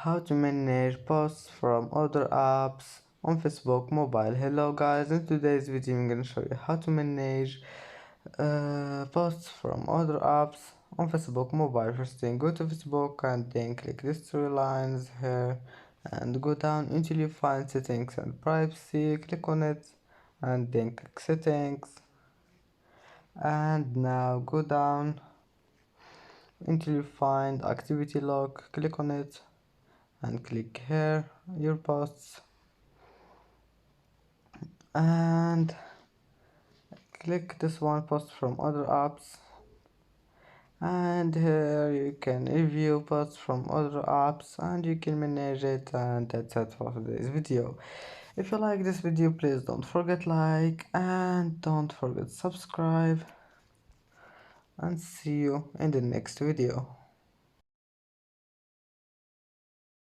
how to manage posts from other apps on Facebook mobile. Hello guys, in today's video I'm gonna show you how to manage posts from other apps on Facebook mobile. First thing, go to Facebook and then click these three lines here and go down until you find settings and privacy. Click on it and then click settings, and now go down until you find activity log. Click on it and click here your posts and click this one, post from other apps, and here you can review posts from other apps and you can manage it. And that's it for today's video. If you like this video, please don't forget like and don't forget subscribe, and see you in the next video.